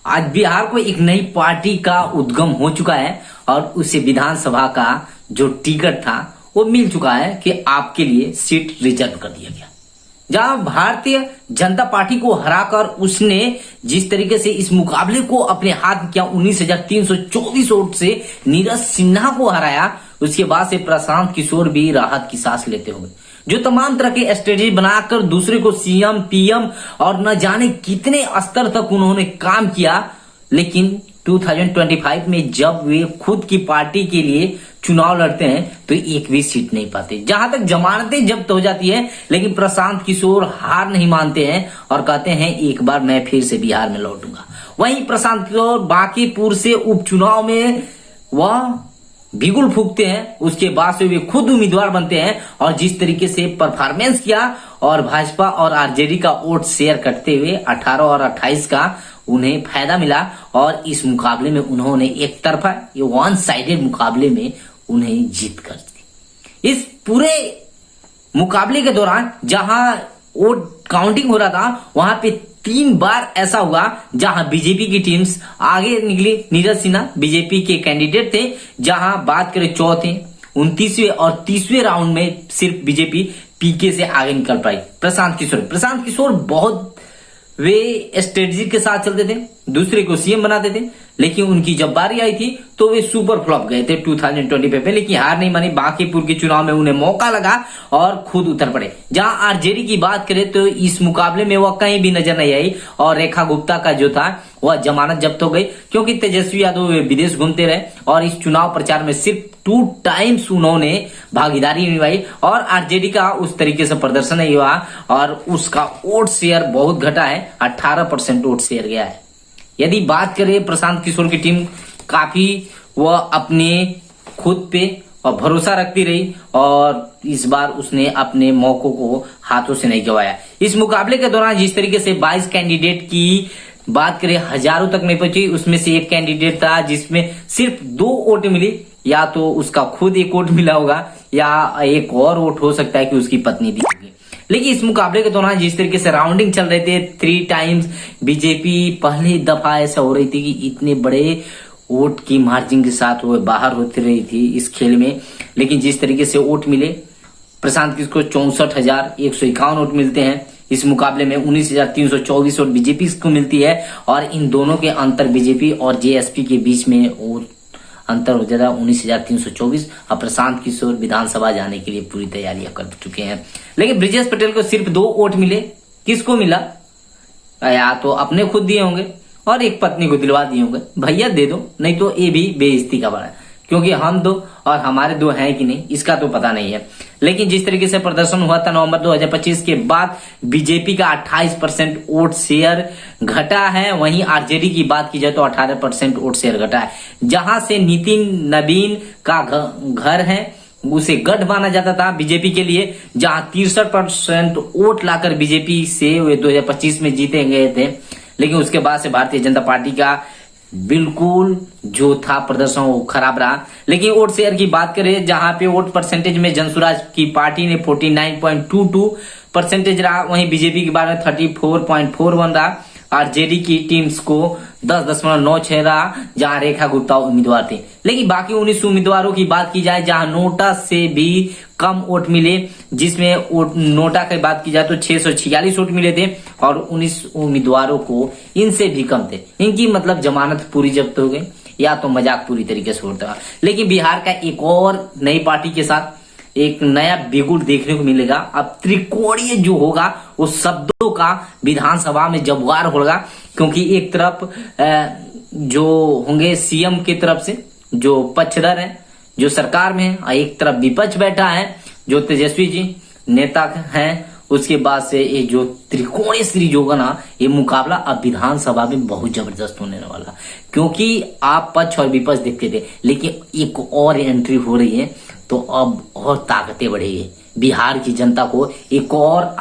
आज बिहार को एक नई पार्टी का उद्गम हो चुका है और उसे विधानसभा का जो टिकट था वो मिल चुका है कि आपके लिए सीट रिजर्व कर दिया गया। जहां भारतीय जनता पार्टी को हराकर उसने जिस तरीके से इस मुकाबले को अपने हाथ में किया, 19,324 वोट से नीरज सिन्हा को हराया, उसके बाद से प्रशांत किशोर भी राहत की सांस लेते हुए जो तमाम तरह के स्ट्रेटेजी बनाकर दूसरे को सीएम पीएम और न जाने कितने स्तर तक उन्होंने काम किया, लेकिन 2025 में जब वे खुद की पार्टी के लिए चुनाव लड़ते हैं तो एक भी सीट नहीं पाते। जहां तक जमानतें जब्त हो जाती है, लेकिन प्रशांत किशोर हार नहीं मानते हैं और कहते हैं एक बार मैं फिर से बिहार में लौटूंगा। वहीं प्रशांत किशोर बांकीपुर से उपचुनाव में वह बिगुल फूकते हैं, उसके बाद से वे खुद उम्मीदवार बनते हैं और जिस तरीके से परफॉर्मेंस किया और भाजपा और आरजेडी का वोट शेयर करते हुए 18 और 28 का उन्हें फायदा मिला और इस मुकाबले में उन्होंने एक तरफा ये वन साइडेड मुकाबले में उन्हें जीत कर दी। इस पूरे मुकाबले के दौरान जहां वोट काउंटिंग हो रहा था वहां पे 3 बार ऐसा हुआ जहां बीजेपी की टीम्स आगे निकली। नीरज सिन्हा बीजेपी के कैंडिडेट थे, जहां बात करें चौथे 29वें और 30वें राउंड में सिर्फ बीजेपी पीके से आगे निकल पाई। प्रशांत किशोर बहुत वे स्ट्रेटजी के साथ चलते थे, दूसरे को सीएम बनाते थे, लेकिन उनकी जब बारी आई थी तो वे सुपर फ्लॉप गए थे 2025 में, लेकिन हार नहीं मानी। बांकीपुर के चुनाव में उन्हें मौका लगा और खुद उतर पड़े। जहां आरजेडी की बात करें तो इस मुकाबले में वह कहीं भी नजर नहीं आई और रेखा गुप्ता का जो था वह जमानत जब्त हो गई, क्योंकि तेजस्वी यादव विदेश घूमते रहे और इस चुनाव प्रचार में सिर्फ 2 टाइम्स उन्होंने भागीदारी निभाई और आरजेडी का उस तरीके से प्रदर्शन नहीं हुआ और उसका वोट शेयर बहुत घटा है, 18% वोट शेयर गया है। यदि बात करें प्रशांत किशोर की टीम काफी वह अपने खुद पे और भरोसा रखती रही और इस बार उसने अपने मौकों को हाथों से नहीं गंवाया। इस मुकाबले के दौरान जिस तरीके से 22 कैंडिडेट की बात करें हजारों तक नहीं पहुंची, उसमें से एक कैंडिडेट था जिसमें सिर्फ 2 वोट मिली, या तो उसका खुद एक वोट मिला होगा या एक और वोट हो सकता है कि उसकी पत्नी दी होगी। लेकिन इस मुकाबले के दौरान जिस तरीके से राउंडिंग चल रहे थे 3 टाइम्स बीजेपी पहली दफा ऐसा हो रही थी कि इतने बड़े वोट की मार्जिन के साथ वो बाहर होती रही थी इस खेल में, लेकिन जिस तरीके से वोट मिले प्रशांत किशोर को 64,151 वोट मिलते हैं। इस मुकाबले में 19,324 वोट बीजेपी को मिलती है और इन दोनों के अंतर बीजेपी और जेएसपी के बीच में और अंतर हो जाता है 19,324 और प्रशांत किशोर विधानसभा जाने के लिए पूरी तैयारियां कर चुके हैं। लेकिन ब्रिजेश पटेल को सिर्फ 2 वोट मिले। किसको मिला? या तो अपने खुद दिए होंगे और एक पत्नी को दिलवा दिए होंगे, भैया दे दो, नहीं तो ये भी बेइज्जती का बड़ा है, क्योंकि हम 2 और हमारे 2 हैं कि नहीं इसका तो पता नहीं है। लेकिन जिस तरीके से प्रदर्शन हुआ था नवंबर 2025 के बाद बीजेपी का 28% वोट शेयर घटा है, वहीं आरजेडी की बात की जाए तो 18% वोट शेयर घटा है। जहां से नितिन नवीन का घर है उसे गढ़ माना जाता था बीजेपी के लिए, जहां 63% वोट लाकर बीजेपी से वे 2025 में जीते गए थे, लेकिन उसके बाद से भारतीय जनता पार्टी का बिल्कुल जो था प्रदर्शन वो खराब रहा। लेकिन वोट शेयर की बात करें जहां पे वोट परसेंटेज में जनसुराज की पार्टी ने 49.22% रहा, वहीं बीजेपी की बात में 34.41 रहा, आरजेडी की टीम्स को 10.96 रहा, जहां रेखा गुप्ता उम्मीदवार थे। लेकिन बाकी 19 उम्मीदवारों की बात की जाए जहां नोटा से भी कम वोट मिले, जिसमें नोटा की बात की जाए तो 646 वोट मिले थे और 19 उम्मीदवारों को इनसे भी कम थे। इनकी मतलब जमानत पूरी जब्त हो गई या तो मजाक पूरी तरीके से होता। लेकिन बिहार का एक और नई पार्टी के साथ एक नया बिगुल देखने को मिलेगा। अब त्रिकोणीय जो होगा वो शब्दों का विधानसभा में जबवार होगा, क्योंकि एक तरफ जो होंगे सीएम की तरफ से जो पक्षधर है जो सरकार में है, एक तरफ विपक्ष बैठा है जो तेजस्वी जी नेता हैं, उसके बाद से ये जो त्रिकोणीय सीरीज होगा ना, ये मुकाबला अब विधानसभा में बहुत जबरदस्त होने वाला, क्योंकि आप पक्ष और विपक्ष देखते थे, लेकिन एक और एंट्री हो रही है तो अब और ताकतें बढ़ेगी। बिहार की जनता को एक और